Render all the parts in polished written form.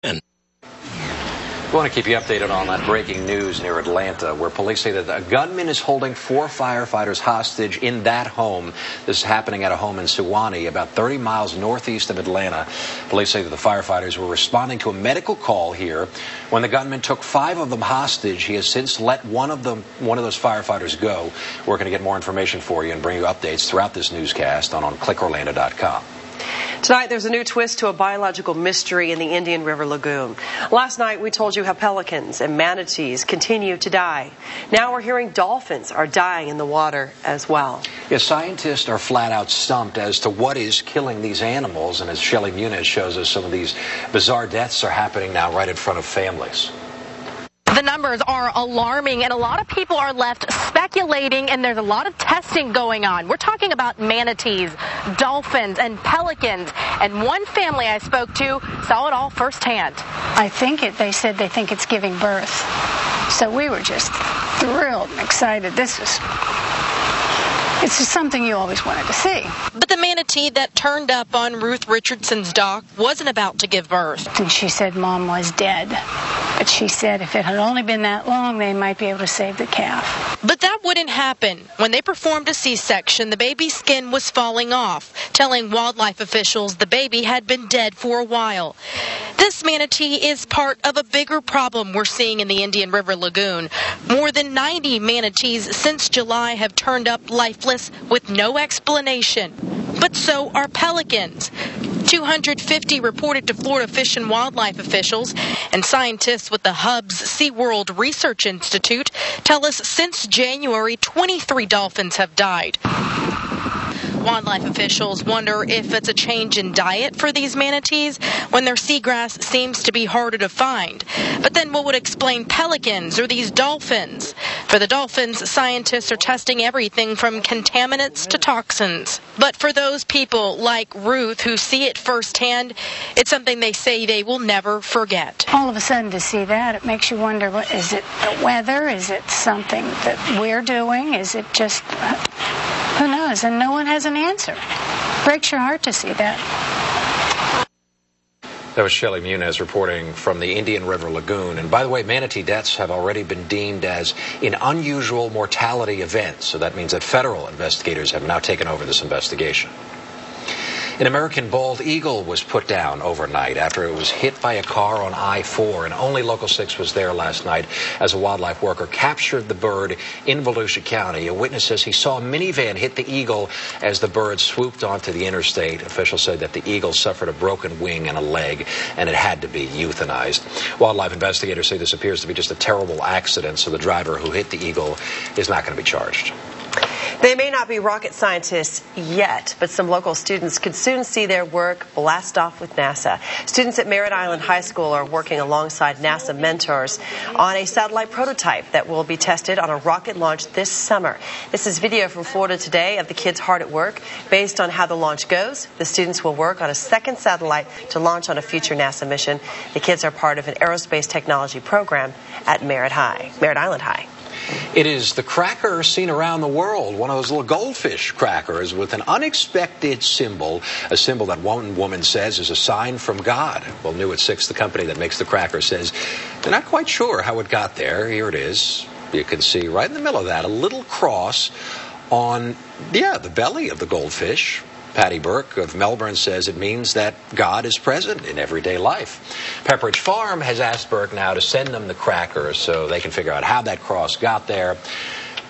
We want to keep you updated on that breaking news near Atlanta, where police say that a gunman is holding 4 firefighters hostage in that home. This is happening at a home in Suwanee, about 30 miles northeast of Atlanta. Police say that the firefighters were responding to a medical call here when the gunman took 5 of them hostage. He has since let one of those firefighters go. We're going to get more information for you and bring you updates throughout this newscast on ClickOrlando.com. Tonight, there's a new twist to a biological mystery in the Indian River Lagoon. Last night, we told you how pelicans and manatees continue to die. Now we're hearing dolphins are dying in the water as well. Yes, scientists are flat out stumped as to what is killing these animals. And as Shelley Muniz shows us, some of these bizarre deaths are happening now right in front of families. The numbers are alarming, and a lot of people are left speculating, and there's a lot of testing going on. We're talking about manatees, dolphins, and pelicans, and one family I spoke to saw it all firsthand. They said they think it's giving birth. So we were just thrilled and excited. It's just something you always wanted to see. But the manatee that turned up on Ruth Richardson's dock wasn't about to give birth. And she said Mom was dead. But she said if it had only been that long, they might be able to save the calf. But that wouldn't happen. When they performed a C-section, the baby's skin was falling off, telling wildlife officials the baby had been dead for a while. This manatee is part of a bigger problem we're seeing in the Indian River Lagoon. More than 90 manatees since July have turned up lifeless with no explanation. But so are pelicans. 250 reported to Florida Fish and Wildlife officials, and scientists with the Hub's SeaWorld Research Institute tell us since January, 23 dolphins have died. Wildlife officials wonder if it's a change in diet for these manatees when their seagrass seems to be harder to find. But then what would explain pelicans or these dolphins? For the dolphins, scientists are testing everything from contaminants to toxins. But for those people like Ruth who see it firsthand, it's something they say they will never forget. All of a sudden to see that, it makes you wonder, is it the weather? Is it something that we're doing? Is it just... who knows? And no one has an answer. Breaks your heart to see that. That was Shelley Muniz reporting from the Indian River Lagoon. And by the way, manatee deaths have already been deemed as an unusual mortality event. So that means that federal investigators have now taken over this investigation. An American bald eagle was put down overnight after it was hit by a car on I-4, and only Local 6 was there last night as a wildlife worker captured the bird in Volusia County. A witness says he saw a minivan hit the eagle as the bird swooped onto the interstate. Officials said that the eagle suffered a broken wing and a leg, and it had to be euthanized. Wildlife investigators say this appears to be just a terrible accident, so the driver who hit the eagle is not going to be charged. They may not be rocket scientists yet, but some local students could soon see their work blast off with NASA. Students at Merritt Island High School are working alongside NASA mentors on a satellite prototype that will be tested on a rocket launch this summer. This is video from Florida Today of the kids hard at work. Based on how the launch goes, the students will work on a second satellite to launch on a future NASA mission. The kids are part of an aerospace technology program at Merritt Island High. It is the cracker seen around the world, one of those little goldfish crackers with an unexpected symbol, a symbol that one woman says is a sign from God. Well, New at 6, the company that makes the cracker, says they're not quite sure how it got there. Here it is. You can see right in the middle of that a little cross on, the belly of the goldfish. Patty Burke of Melbourne says it means that God is present in everyday life. Pepperidge Farm has asked Burke now to send them the crackers so they can figure out how that cross got there.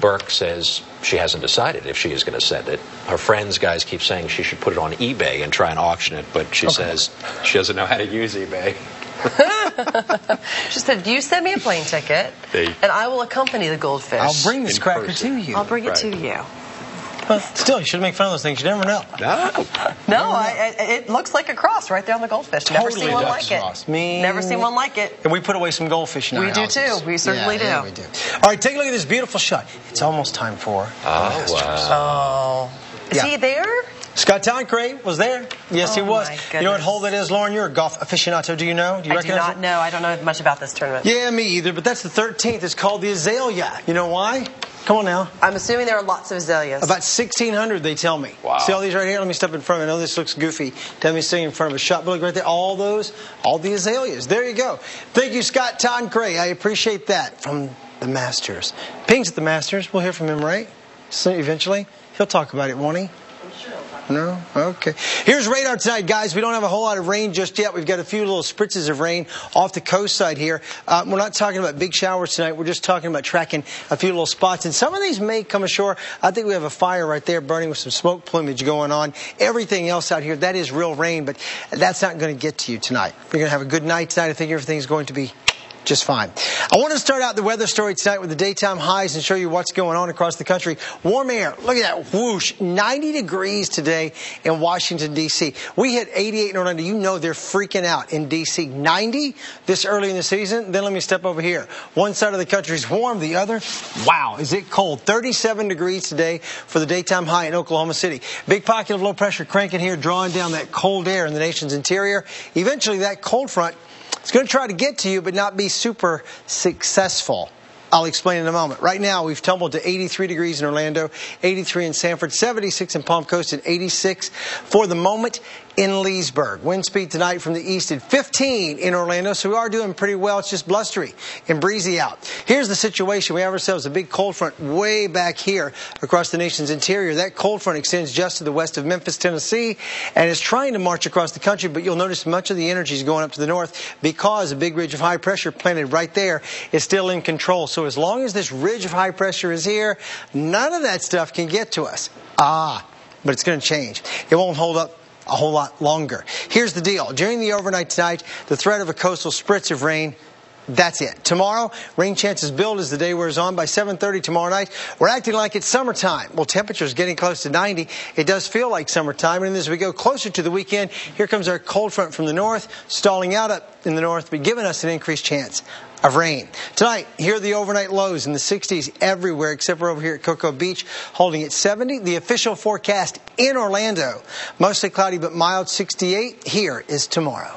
Burke says she hasn't decided if she is going to send it. Her friends, guys, keep saying she should put it on eBay and try and auction it, but she says she doesn't know how to use eBay. She said, you send me a plane ticket, and I will accompany the goldfish. I'll bring this cracker to you. I'll bring it to you. But still, you shouldn't make fun of those things. You never know. No, it looks like a cross right there on the goldfish. Never seen one like it. Never seen one like it. And we put away some goldfish in our houses. We do too. We certainly do. Yeah, we do. All right, take a look at this beautiful shot. It's almost time for wow. Is he there? Scott Toncray was there. Yes, he was. My You know what hole that is, Lauren? You're a golf aficionado. Do you know? Do you I do not know. I don't know much about this tournament. Yeah, me either. But that's the 13th. It's called the Azalea. You know why? Come on now. I'm assuming there are lots of azaleas. About 1,600, they tell me. Wow. See all these right here? Let me step in front of it. I know this looks goofy. Tell me sitting in front of a shop. But look right there. All those, all the azaleas. There you go. Thank you, Scott Toncray. I appreciate that from the Masters. Ping's at the Masters. We'll hear from him, right? So eventually. He'll talk about it, won't he? No? Okay. Here's radar tonight, guys. We don't have a whole lot of rain just yet. We've got a few little spritzes of rain off the coast side here. We're not talking about big showers tonight. We're just talking about tracking a few little spots. And some of these may come ashore. I think we have a fire right there burning with some smoke plumage going on. Everything else out here, that is real rain, but that's not going to get to you tonight. You're going to have a good night tonight. I think everything's going to be just fine. I want to start out the weather story tonight with the daytime highs and show you what's going on across the country. Warm air. Look at that whoosh. 90 degrees today in Washington, D.C. We hit 88 in Orlando. You know they're freaking out in D.C. 90 this early in the season. Then let me step over here. One side of the country is warm. The other, wow, is it cold. 37 degrees today for the daytime high in Oklahoma City. Big pocket of low pressure cranking here, drawing down that cold air in the nation's interior. Eventually, that cold front, it's going to try to get to you, but not be super successful. I'll explain in a moment. Right now, we've tumbled to 83 degrees in Orlando, 83 in Sanford, 76 in Palm Coast, and 86 for the moment in Leesburg. Wind speed tonight from the east at 15 in Orlando, so we are doing pretty well. It's just blustery and breezy out. Here's the situation. We have ourselves a big cold front way back here across the nation's interior. That cold front extends just to the west of Memphis, Tennessee, and is trying to march across the country, but you'll notice much of the energy is going up to the north because a big ridge of high pressure planted right there is still in control. So as long as this ridge of high pressure is here, none of that stuff can get to us. But it's going to change. It won't hold up a whole lot longer. Here's the deal. During the overnight tonight, the threat of a coastal spritz of rain, that's it. Tomorrow, rain chances build as the day wears on. By 7:30 tomorrow night, we're acting like it's summertime. Well, temperature's getting close to 90. It does feel like summertime. And as we go closer to the weekend, here comes our cold front from the north, stalling out up in the north, but giving us an increased chance of rain. Tonight, here are the overnight lows in the 60s everywhere except for over here at Cocoa Beach, holding at 70. The official forecast in Orlando, mostly cloudy but mild, 68. Here is tomorrow.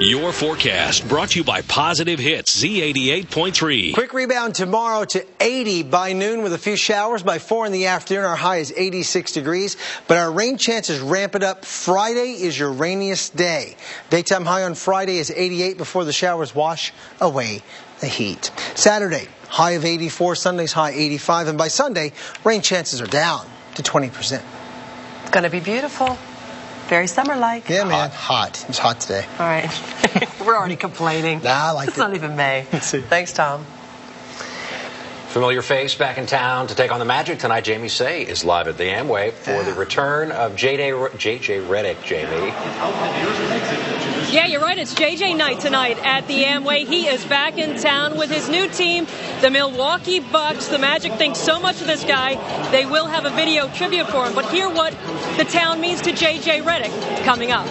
Your forecast brought to you by Positive Hits Z88.3. Quick rebound tomorrow to 80 by noon with a few showers. By 4 in the afternoon, our high is 86 degrees. But our rain chances ramp it up. Friday is your rainiest day. Daytime high on Friday is 88 before the showers wash away the heat. Saturday, high of 84. Sunday's high 85. And by Sunday, rain chances are down to 20%. It's going to be beautiful. Very summer-like. Yeah, man. Hot. It was hot today. All right. We're already complaining. Nah, I like it. It's not even May. Thanks, Tom. Familiar face back in town to take on the Magic tonight. Jamie Say is live at the Amway for the return of J.J. Redick, Jamie. Yeah, you're right. It's J.J. night tonight at the Amway. He is back in town with his new team, the Milwaukee Bucks. The Magic think so much of this guy, they will have a video tribute for him. But hear what the town means to J.J. Redick coming up.